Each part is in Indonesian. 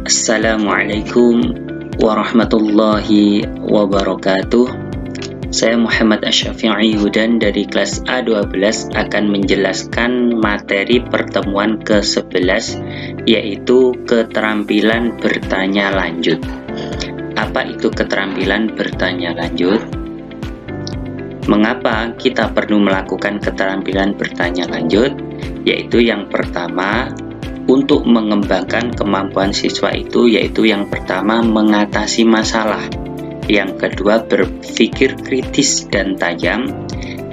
Assalamualaikum warahmatullahi wabarakatuh. Saya Muhammad Asy-Syafi'i Hudan dari kelas A12 akan menjelaskan materi pertemuan ke-11, yaitu keterampilan bertanya lanjut. Apa itu keterampilan bertanya lanjut? Mengapa kita perlu melakukan keterampilan bertanya lanjut? Yaitu yang pertama, untuk mengembangkan kemampuan siswa itu, yaitu yang pertama mengatasi masalah, yang kedua berpikir kritis dan tajam,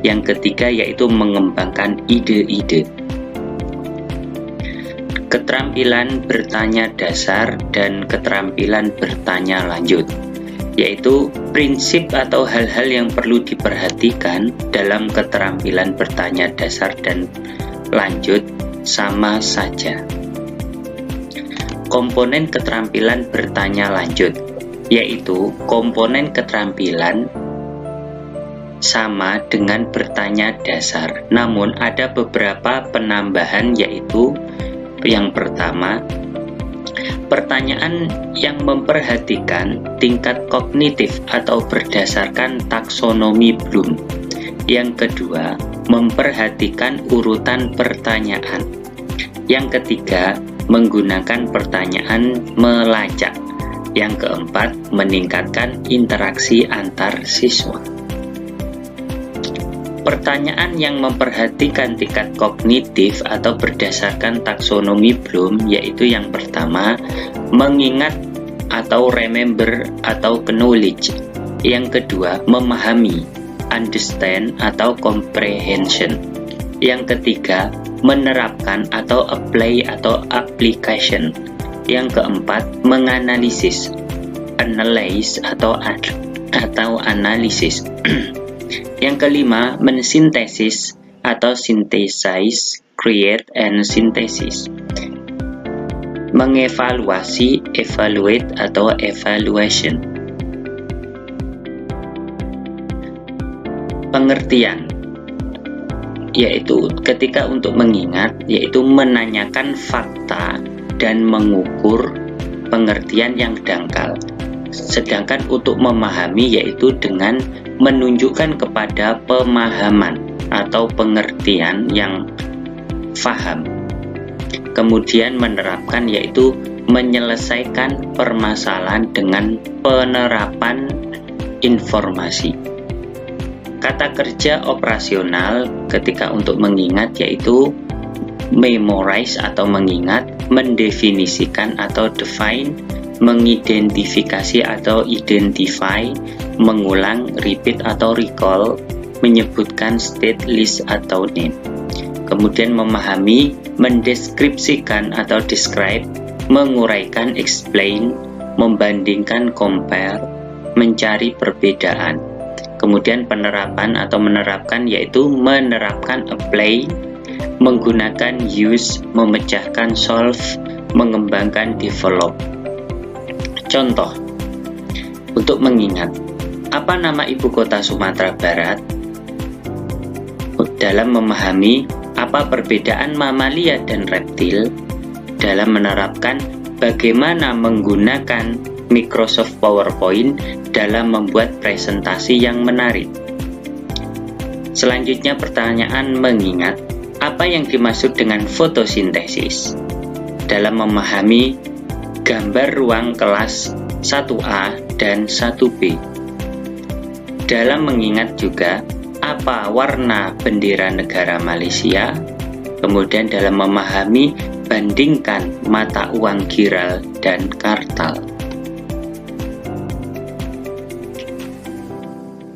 yang ketiga yaitu mengembangkan ide-ide. Keterampilan bertanya dasar dan keterampilan bertanya lanjut, yaitu prinsip atau hal-hal yang perlu diperhatikan dalam keterampilan bertanya dasar dan lanjut sama saja. Komponen keterampilan bertanya lanjut, yaitu komponen keterampilan sama dengan bertanya dasar, namun ada beberapa penambahan, yaitu yang pertama, pertanyaan yang memperhatikan tingkat kognitif atau berdasarkan taksonomi Bloom. Yang kedua, memperhatikan urutan pertanyaan. Yang ketiga, menggunakan pertanyaan melacak. Yang keempat, meningkatkan interaksi antar siswa. Pertanyaan yang memperhatikan tingkat kognitif atau berdasarkan taksonomi Bloom, yaitu yang pertama, mengingat atau remember atau knowledge. Yang kedua, memahami, understand atau comprehension. Yang ketiga, menerapkan atau apply atau application. Yang keempat, menganalisis, analyze atau analisis. Yang kelima, mensintesis atau synthesize, create and synthesis. Mengevaluasi, evaluate atau evaluation. Pengertian, yaitu ketika untuk mengingat, yaitu menanyakan fakta dan mengukur pengertian yang dangkal. Sedangkan untuk memahami, yaitu dengan menunjukkan kepada pemahaman atau pengertian yang faham. Kemudian menerapkan, yaitu menyelesaikan permasalahan dengan penerapan informasi. Kata kerja operasional ketika untuk mengingat, yaitu memorize atau mengingat, mendefinisikan atau define, mengidentifikasi atau identify, mengulang, repeat atau recall, menyebutkan state, list atau name. Kemudian memahami, mendeskripsikan atau describe, menguraikan, explain, membandingkan, compare, mencari perbedaan. Kemudian penerapan atau menerapkan, yaitu menerapkan, apply, menggunakan, use, memecahkan, solve, mengembangkan, develop. Contoh, untuk mengingat, apa nama ibu kota Sumatera Barat? Dalam memahami, apa perbedaan mamalia dan reptil? Dalam menerapkan, bagaimana menggunakan Microsoft PowerPoint dalam membuat presentasi yang menarik. Selanjutnya pertanyaan mengingat, apa yang dimaksud dengan fotosintesis? Dalam memahami gambar ruang kelas 1A dan 1B. Dalam mengingat juga, apa warna bendera negara Malaysia? Kemudian dalam memahami, bandingkan mata uang giral dan kartal.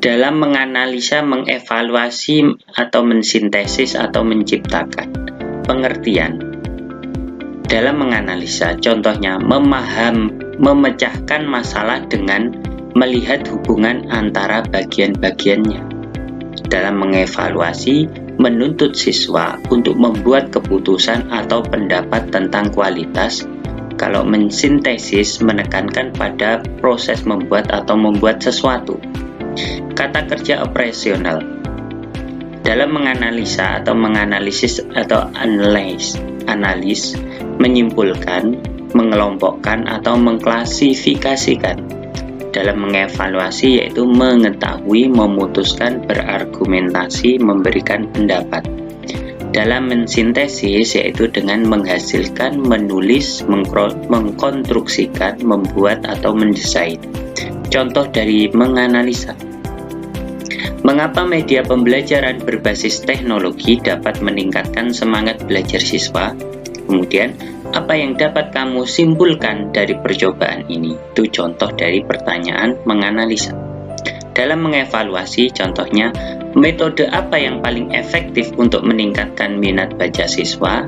Dalam menganalisa, mengevaluasi atau mensintesis atau menciptakan. Pengertian. Dalam menganalisa, contohnya memecahkan masalah dengan melihat hubungan antara bagian-bagiannya. Dalam mengevaluasi, menuntut siswa untuk membuat keputusan atau pendapat tentang kualitas. Kalau mensintesis, menekankan pada proses membuat atau membuat sesuatu. Kata kerja operasional. Dalam menganalisa atau menganalisis atau analis, menyimpulkan, mengelompokkan atau mengklasifikasikan. Dalam mengevaluasi yaitu mengetahui, memutuskan, berargumentasi, memberikan pendapat. Dalam mensintesis yaitu dengan menghasilkan, menulis, mengkonstruksikan, membuat atau mendesain. Contoh dari menganalisa. Mengapa media pembelajaran berbasis teknologi dapat meningkatkan semangat belajar siswa? Kemudian, apa yang dapat kamu simpulkan dari percobaan ini? Itu contoh dari pertanyaan menganalisa. Dalam mengevaluasi, contohnya, metode apa yang paling efektif untuk meningkatkan minat baca siswa?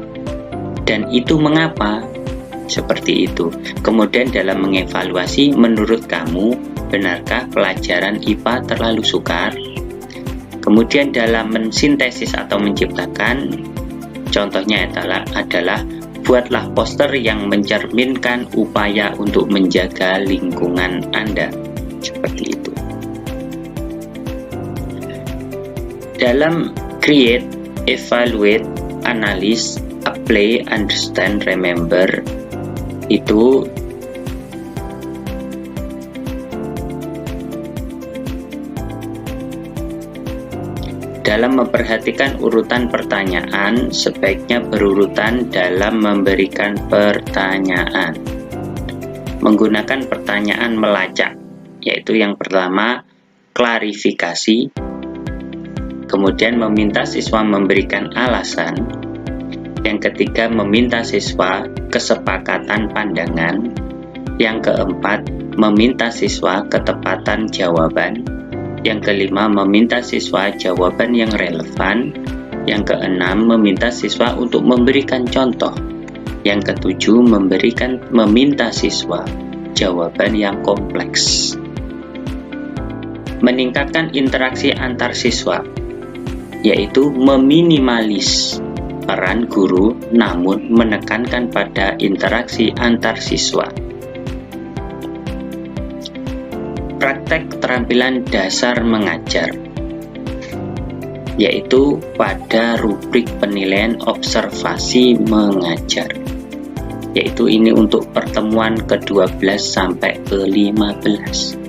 Dan itu mengapa? Seperti itu. Kemudian dalam mengevaluasi, menurut kamu, benarkah pelajaran IPA terlalu sukar? Kemudian dalam mensintesis atau menciptakan, contohnya adalah buatlah poster yang mencerminkan upaya untuk menjaga lingkungan Anda. Seperti itu. Dalam create, evaluate, analyze, apply, understand, remember, itu dalam memperhatikan urutan pertanyaan, sebaiknya berurutan dalam memberikan pertanyaan. Menggunakan pertanyaan melacak, yaitu yang pertama, klarifikasi, kemudian meminta siswa memberikan alasan, yang ketiga, meminta siswa kesepakatan pandangan, yang keempat, meminta siswa ketepatan jawaban, yang kelima, meminta siswa jawaban yang relevan. Yang keenam, meminta siswa untuk memberikan contoh. Yang ketujuh, meminta siswa jawaban yang kompleks. Meningkatkan interaksi antar siswa, yaitu meminimalis peran guru namun menekankan pada interaksi antar siswa. Praktek keterampilan dasar mengajar, yaitu pada rubrik penilaian observasi mengajar, yaitu ini untuk pertemuan ke-12 sampai ke-15.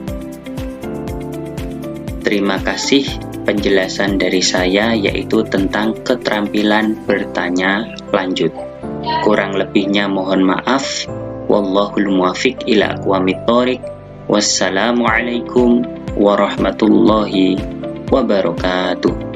Terima kasih penjelasan dari saya, yaitu tentang keterampilan bertanya lanjut. Kurang lebihnya mohon maaf. Wallahul muwaffiq ila aqwamit thoriq. Wassalamualaikum warahmatullahi wabarakatuh.